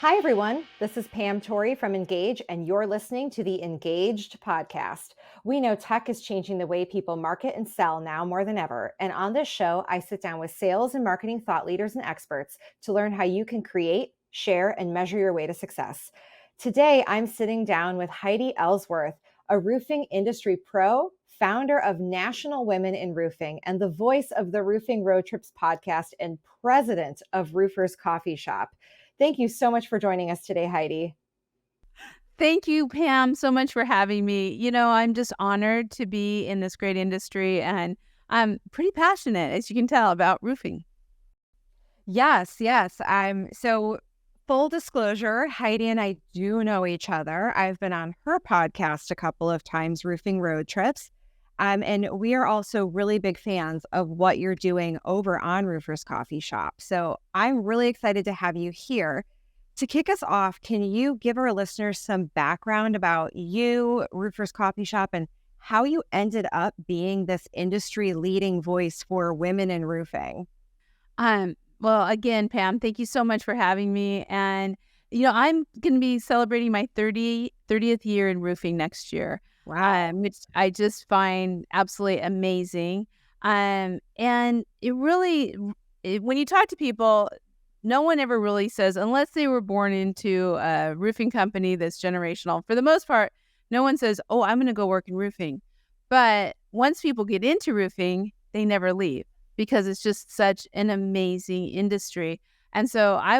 Hi, everyone. This is Pam Torrey from Ingaged, and you're listening to the Ingaged podcast. We know tech is changing the way people market and sell now more than ever. And on this show, I sit down with sales and marketing thought leaders and experts to learn how you can create, share, and measure your way to success. Today, I'm sitting down with Heidi Ellsworth, a roofing industry pro, founder of National Women in Roofing, and the voice of the Roofing Road Trips podcast, and president of Roofers Coffee Shop. Thank you so much for joining us today, Heidi. Thank you, Pam, so much for having me. I'm just honored to be in this great industry, and I'm pretty passionate, as you can tell, about roofing. Yes. So full disclosure, Heidi and I do know each other. I've been on her podcast a couple of times, Roofing Road Trips. And we are also really big fans of what you're doing over on Roofers Coffee Shop. So I'm really excited to have you here. To kick us off, can you give our listeners some background about you, Roofers Coffee Shop, and how you ended up being this industry leading voice for women in roofing? Well, again, Pam, thank you so much for having me. And, I'm going to be celebrating my 30th year in roofing next year, Wow. which I just find absolutely amazing. And it really, when you talk to people, no one ever really says, unless they were born into a roofing company that's generational, for the most part, no one says, oh, I'm going to go work in roofing. But once people get into roofing, they never leave because it's just such an amazing industry. And so I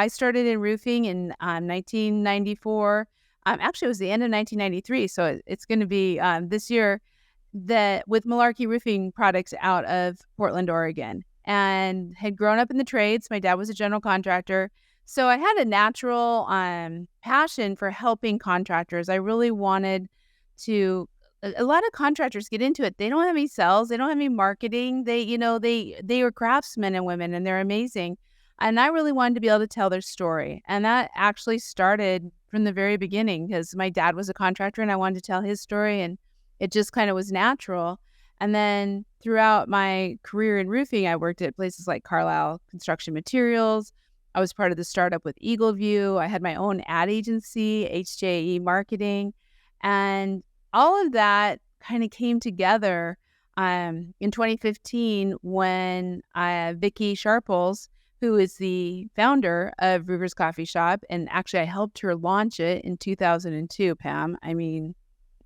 started in roofing in 1994. Actually, it was the end of 1993. So it's going to be this year that with Malarkey Roofing Products out of Portland, Oregon, and had grown up in the trades. My dad was a general contractor. So I had a natural passion for helping contractors. I really wanted to. A lot of contractors get into it. They don't have any sales. They don't have any marketing. They are craftsmen and women, and they're amazing. And I really wanted to be able to tell their story. And that actually started from the very beginning because my dad was a contractor, and I wanted to tell his story, and it just kind of was natural. And then throughout my career in roofing, I worked at places like Carlisle Construction Materials. I was part of the startup with Eagle View. I had my own ad agency, HJE Marketing. And all of that kind of came together in 2015 when Vicki Sharples, who is the founder of Roofers Coffee Shop, and actually I helped her launch it in 2002, Pam. I mean,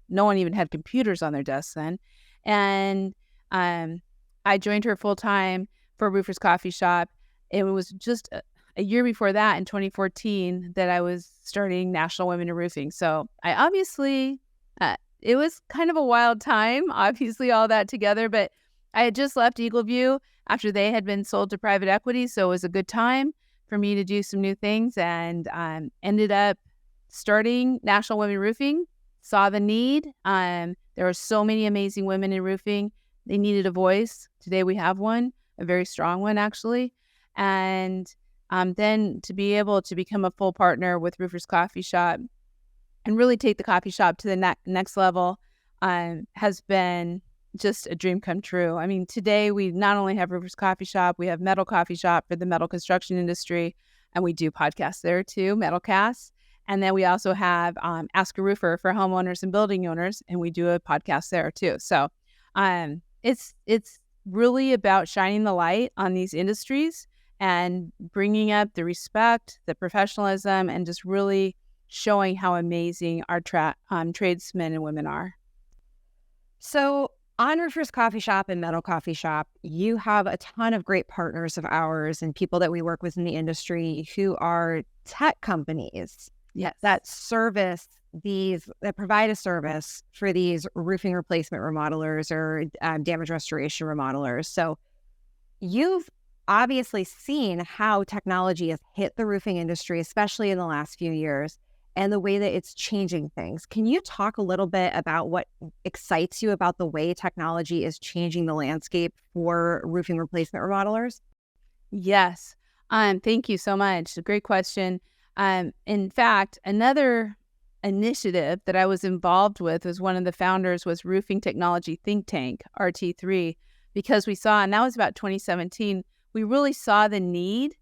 no one even had computers on their desks then. And I joined her full-time for Roofers Coffee Shop. It was just a year before that, in 2014, that I was starting National Women in Roofing. So I obviously, it was kind of a wild time, obviously, all that together. But I had just left Eagle View after they had been sold to private equity. So it was a good time for me to do some new things, and ended up starting National Women in Roofing. Saw the need. There are so many amazing women in roofing. They needed a voice. Today we have one, a very strong one, actually. And then to be able to become a full partner with Roofers Coffee Shop and really take the coffee shop to the next level has been just a dream come true. I mean, today we not only have Roofers Coffee Shop, we have Metal Coffee Shop for the metal construction industry, and we do podcasts there too, Metalcasts. And then we also have Ask a Roofer for homeowners and building owners, and we do a podcast there too. So it's really about shining the light on these industries and bringing up the respect, the professionalism, and just really showing how amazing our tradesmen and women are. So on Roofers Coffee Shop and Metal Coffee Shop, you have a ton of great partners of ours and people that we work with in the industry who are tech companies. Yes. That provide a service for these roofing replacement remodelers or damage restoration remodelers. So you've obviously seen how technology has hit the roofing industry, especially in the last few years, and the way that it's changing things. Can you talk a little bit about what excites you about the way technology is changing the landscape for roofing replacement remodelers? Yes. Thank you so much. Great question. In fact, another initiative that I was involved with as one of the founders was Roofing Technology Think Tank, RT3, because we saw, and that was about 2017, we really saw the need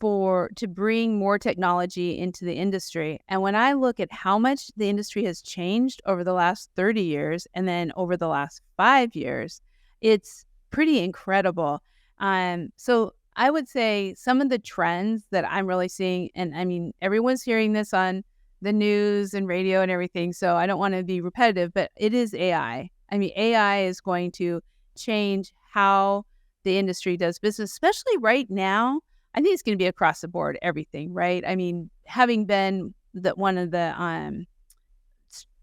to bring more technology into the industry. And when I look at how much the industry has changed over the last 30 years and then over the last 5 years, it's pretty incredible. So I would say some of the trends that I'm really seeing, and I mean, everyone's hearing this on the news and radio and everything, so I don't want to be repetitive, but it is AI. I mean, AI is going to change how the industry does business, especially right now. I think it's going to be across the board, everything, right? I mean, having been one of the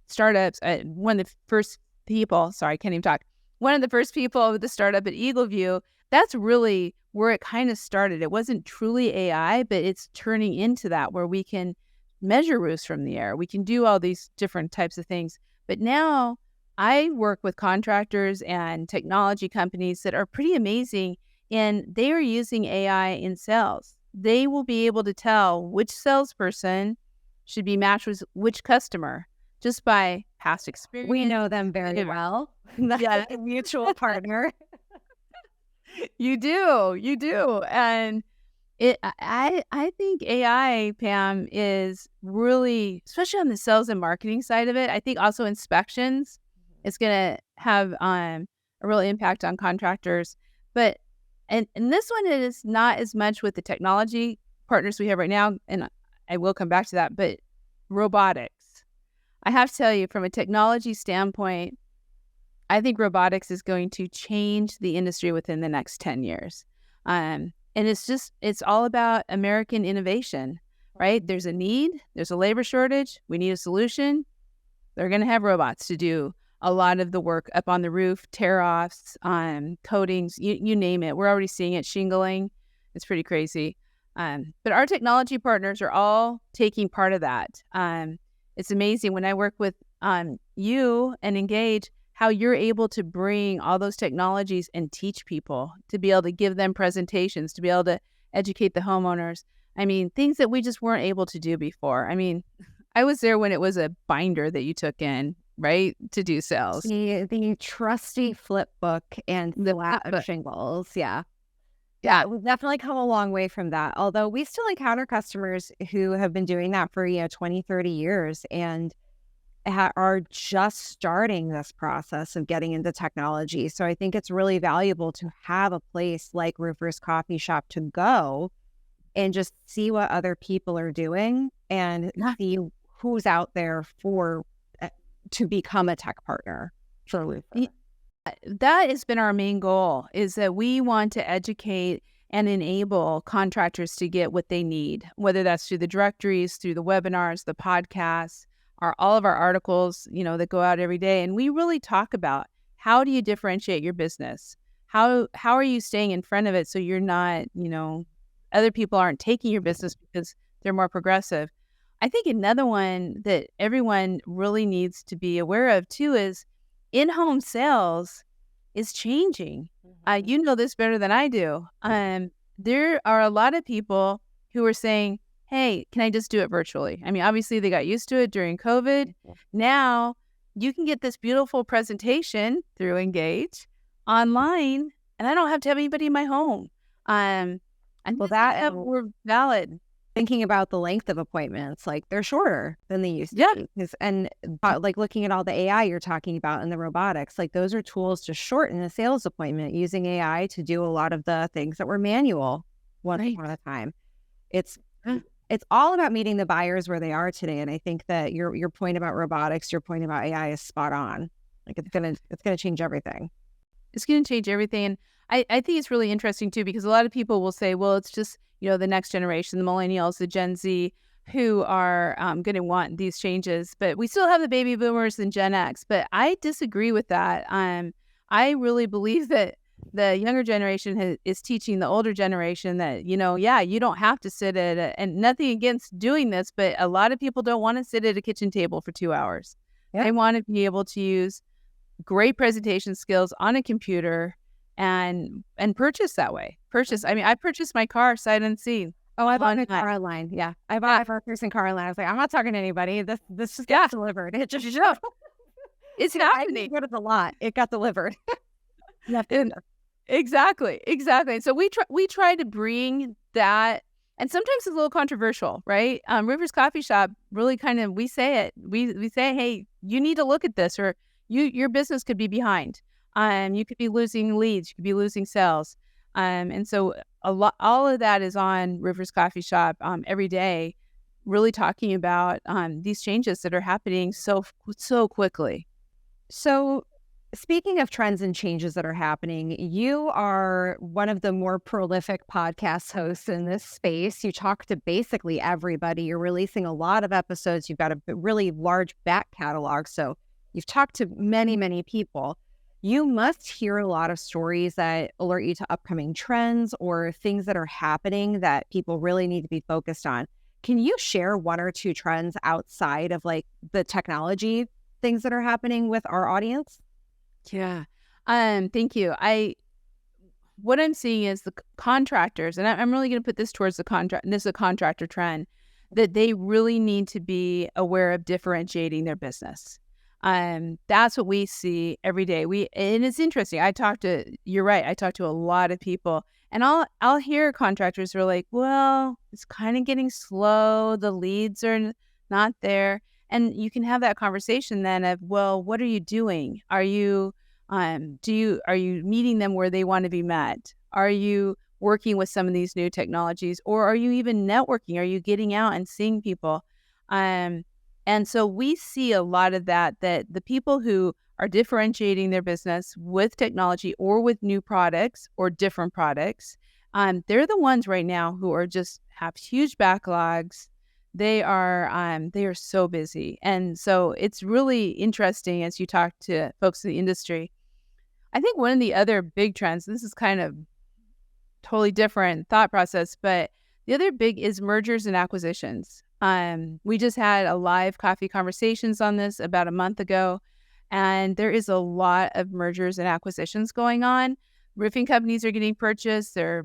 startups, one of the first people, sorry, I can't even talk, one of the first people with the startup at Eagleview, that's really where it kind of started. It wasn't truly AI, but it's turning into that, where we can measure roofs from the air. We can do all these different types of things. But now I work with contractors and technology companies that are pretty amazing, and they are using AI in sales. They will be able to tell which salesperson should be matched with which customer just by past experience. We know them very well. Yeah, a mutual partner. You do. And I think AI, Pam, is really, especially on the sales and marketing side of it. I think also inspections, it's going to have a real impact on contractors. But and this one is not as much with the technology partners we have right now, and I will come back to that. But robotics, I have to tell you, from a technology standpoint, I think robotics is going to change the industry within the next 10 years. And it's all about American innovation, right? There's a need, there's a labor shortage, we need a solution. They're going to have robots to do a lot of the work up on the roof, tear-offs, coatings, you name it. We're already seeing it, shingling. It's pretty crazy. But our technology partners are all taking part of that. It's amazing when I work with you and Ingaged, how you're able to bring all those technologies and teach people, to be able to give them presentations, to be able to educate the homeowners. I mean, things that we just weren't able to do before. I mean, I was there when it was a binder that you took in, right, to do sales. The trusty flip book and the flat shingles. Yeah. We've definitely come a long way from that. Although we still encounter customers who have been doing that for 20, 30 years and are just starting this process of getting into technology. So I think it's really valuable to have a place like Roofers Coffee Shop to go and just see what other people are doing and see who's out there to become a tech partner for Roofer. That has been our main goal, is that we want to educate and enable contractors to get what they need, whether that's through the directories, through the webinars, the podcasts, all of our articles, that go out every day. And we really talk about, how do you differentiate your business? How are you staying in front of it so you're not, other people aren't taking your business because they're more progressive. I think another one that everyone really needs to be aware of too is in-home sales is changing. You know this better than I do. There are a lot of people who are saying, hey, can I just do it virtually? I mean, obviously they got used to it during COVID. Now you can get this beautiful presentation through Ingaged online, and I don't have to have anybody in my home. And we're valid. Thinking about the length of appointments, like they're shorter than they used to be. And like looking at all the AI you're talking about and the robotics, like those are tools to shorten a sales appointment, using AI to do a lot of the things that were manual one at a time. It's all about meeting the buyers where they are today. And I think that your point about robotics, your point about AI is spot on. Like it's gonna change everything. It's gonna change everything. And I think it's really interesting too, because a lot of people will say, well, it's just, the next generation, the millennials, the Gen Z, who are going to want these changes. But we still have the baby boomers and Gen X. But I disagree with that. I really believe that the younger generation is teaching the older generation that, you don't have to sit and nothing against doing this, but a lot of people don't want to sit at a kitchen table for 2 hours. Yeah. They want to be able to use great presentation skills on a computer and purchase that way. I mean, I purchased my car sight unseen. Oh, I bought a car online. Yeah. I bought my first car online. I was like, I'm not talking to anybody. This just got delivered. It just showed. It's happening. I go to the lot. It got delivered. Exactly. So we try to bring that And sometimes it's a little controversial, right? Rivers Coffee Shop really kind of, we say it. We say, hey, you need to look at this, or your business could be behind. You could be losing leads, you could be losing sales. And so all of that is on Rivers Coffee Shop every day, really talking about these changes that are happening so quickly. So, speaking of trends and changes that are happening, you are one of the more prolific podcast hosts in this space. You talk to basically everybody. You're releasing a lot of episodes. You've got a really large back catalog. So, you've talked to many, many people. You must hear a lot of stories that alert you to upcoming trends or things that are happening that people really need to be focused on. Can you share one or two trends outside of like the technology things that are happening with our audience? Yeah. Thank you. What I'm seeing is the contractors, and I'm really going to put this towards the contract. This is a contractor trend, that they really need to be aware of differentiating their business. That's what we see every day. And it's interesting. You're right. I talk to a lot of people, and I'll hear contractors who are like, well, it's kind of getting slow. The leads are not there. And you can have that conversation then of, well, what are you doing? Are you meeting them where they want to be met? Are you working with some of these new technologies, or are you even networking? Are you getting out and seeing people? And so we see a lot of that the people who are differentiating their business with technology or with new products or different products, they're the ones right now who are just have huge backlogs. They are so busy. And so it's really interesting as you talk to folks in the industry. I think one of the other big trends, this is kind of totally different thought process, but the other big is mergers and acquisitions. We just had a live coffee conversations on this about a month ago, and there is a lot of mergers and acquisitions going on. Roofing companies are getting purchased. They're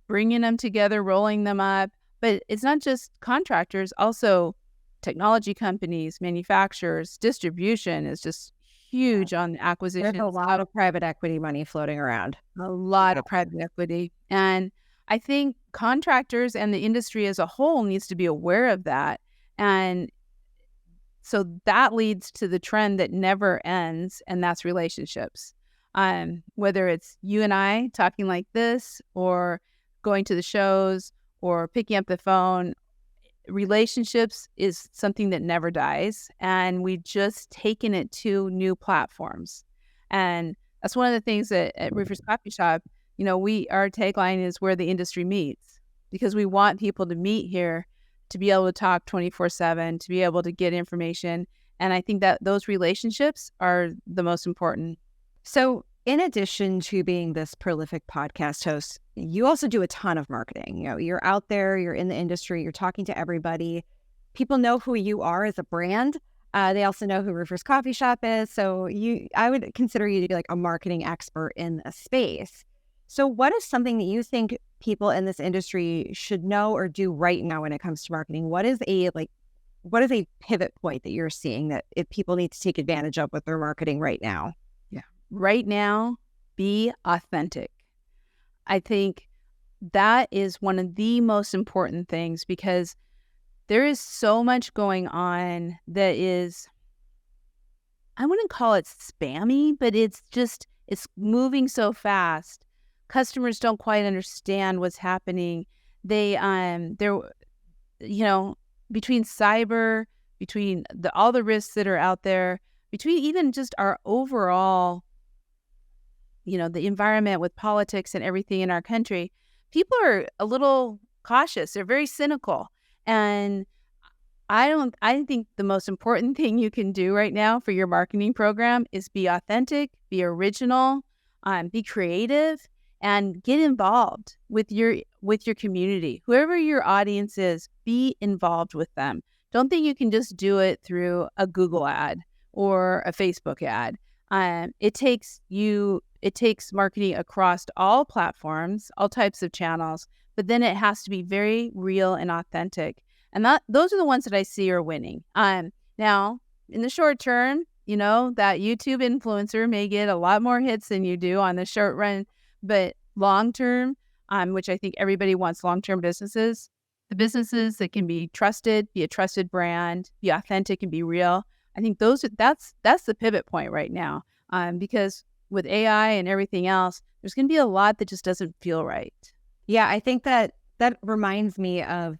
bringing them together, rolling them up. But it's not just contractors, also technology companies, manufacturers, distribution is just huge on acquisitions. There's a lot of private equity money floating around. A lot of private equity. And I think contractors and the industry as a whole needs to be aware of that. And so that leads to the trend that never ends, and that's relationships. Whether it's you and I talking like this, or going to the shows, or picking up the phone, relationships is something that never dies. And we just taken it to new platforms. And that's one of the things that at Roofers Coffee Shop, our tagline is where the industry meets, because we want people to meet here, to be able to talk 24/7, to be able to get information. And I think that those relationships are the most important. So in addition to being this prolific podcast host, you also do a ton of marketing. You're out there, you're in the industry, you're talking to everybody. People know who you are as a brand. They also know who Roofers Coffee Shop is. So I would consider you to be like a marketing expert in a space. So what is something that you think people in this industry should know or do right now when it comes to marketing? What is a pivot point that you're seeing that if people need to take advantage of with their marketing right now? Right now, be authentic. I think that is one of the most important things, because there is so much going on that is, I wouldn't call it spammy, but it's moving so fast. Customers don't quite understand what's happening. Between cyber, between all the risks that are out there, between even just our overall the environment with politics and everything in our country, people are a little cautious. They're very cynical. And I think the most important thing you can do right now for your marketing program is be authentic, be original, be creative, and get involved with your community. Whoever your audience is, be involved with them. Don't think you can just do it through a Google ad or a Facebook ad. It takes marketing across all platforms, all types of channels, but then it has to be very real and authentic. And those are the ones that I see are winning. Now, in the short term, that YouTube influencer may get a lot more hits than you do on the short run, but long term, which I think everybody wants long-term businesses. The businesses that can be trusted, be a trusted brand, be authentic and be real. I think that's the pivot point right now. Because with AI and everything else, there's going to be a lot that just doesn't feel right. Yeah, I think that reminds me of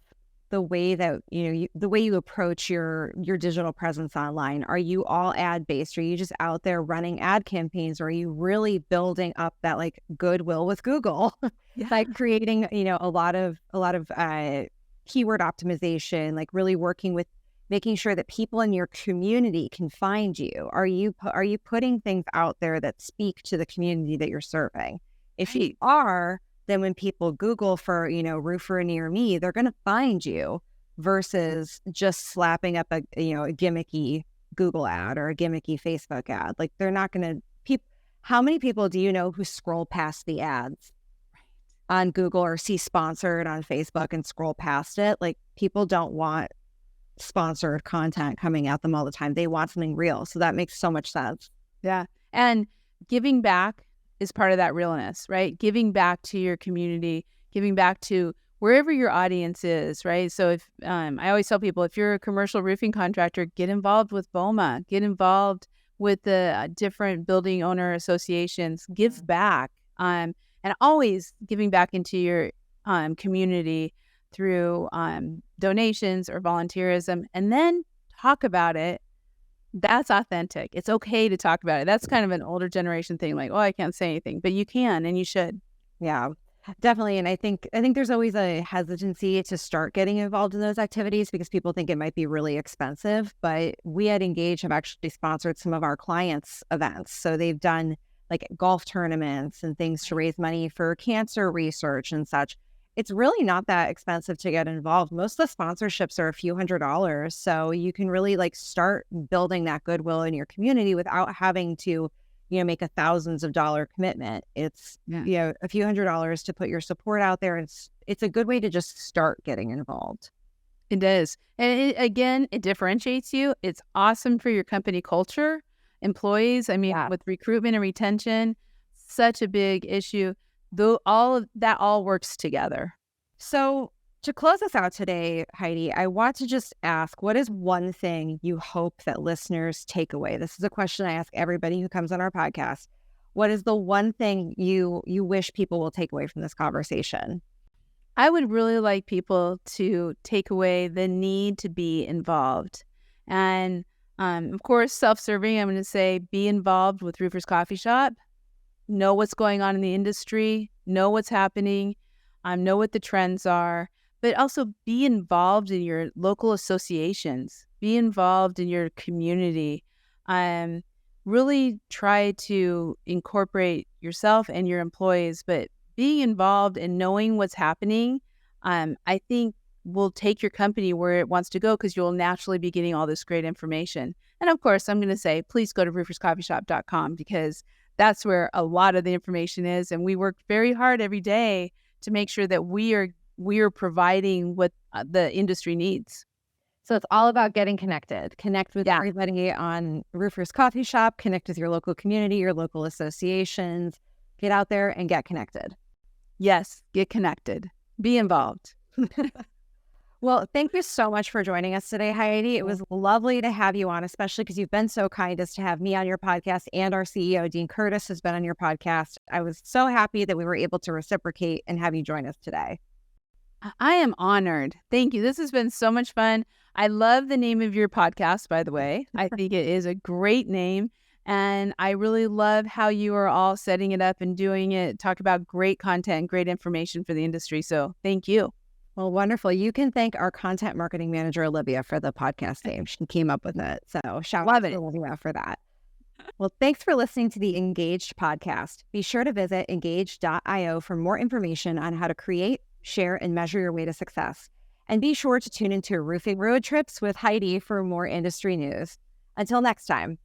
the way that the way you approach your digital presence online. Are you all ad based? Are you just out there running ad campaigns? Or are you really building up that like goodwill with Google by creating a lot of keyword optimization, like really working with making sure that people in your community can find you? Are you putting things out there that speak to the community that you're serving? If you are, then when people Google for, roofer near me, they're going to find you versus just slapping up a gimmicky Google ad or a gimmicky Facebook ad. Like they're not going to, how many people do you know who scroll past the ads on Google or see sponsored on Facebook and scroll past it? Like people don't want sponsored content coming at them all the time. They want something real. So that makes so much sense. Yeah. And giving back is part of that realness, right? Giving back to your community, giving back to wherever your audience is, right? So if I always tell people, if you're a commercial roofing contractor, get involved with BOMA, get involved with the different building owner associations, give back, and always giving back into your community through donations or volunteerism, and then talk about it. That's authentic. It's okay to talk about it. That's kind of an older generation thing, like, oh, I can't say anything, but you can and you should. Yeah, definitely. And I think there's always a hesitancy to start getting involved in those activities because people think it might be really expensive. But we at Ingaged have actually sponsored some of our clients' events. So they've done like golf tournaments and things to raise money for cancer research and such. It's really not that expensive to get involved. Most of the sponsorships are a few $100s. So you can really like start building that goodwill in your community without having to, make a thousands of dollar commitment. It's, a few $100s to put your support out there. It's a good way to just start getting involved. It is. And it differentiates you. It's awesome for your company culture, employees. I mean, with recruitment and retention, such a big issue. Though all of that all works together. So to close us out today, Heidi, I want to just ask, what is one thing you hope that listeners take away? This is a question I ask everybody who comes on our podcast. What is the one thing you wish people will take away from this conversation? I would really like people to take away the need to be involved. And of course, self-serving, I'm going to say be involved with Roofers Coffee Shop. Know what's going on in the industry, know what's happening, know what the trends are, but also be involved in your local associations, be involved in your community. Really try to incorporate yourself and your employees, but being involved and knowing what's happening, I think will take your company where it wants to go because you'll naturally be getting all this great information. And of course, I'm going to say, please go to rooferscoffeeshop.com because that's where a lot of the information is. And we work very hard every day to make sure that we are providing what the industry needs. So it's all about getting connected. Connect with everybody on Roofers Coffee Shop, connect with your local community, your local associations, get out there and get connected. Yes, get connected. Be involved. Well, thank you so much for joining us today, Heidi. It was lovely to have you on, especially because you've been so kind as to have me on your podcast, and our CEO, Dean Curtis, has been on your podcast. I was so happy that we were able to reciprocate and have you join us today. I am honored. Thank you. This has been so much fun. I love the name of your podcast, by the way. I think it is a great name. And I really love how you are all setting it up and doing it. Talk about great content, great information for the industry. So thank you. Well, wonderful. You can thank our content marketing manager, Olivia, for the podcast name. She came up with it. So shout out to Olivia for that. Well, thanks for listening to the Ingaged podcast. Be sure to visit ingaged.io for more information on how to create, share, and measure your way to success. And be sure to tune into Roofing Road Trips with Heidi for more industry news. Until next time.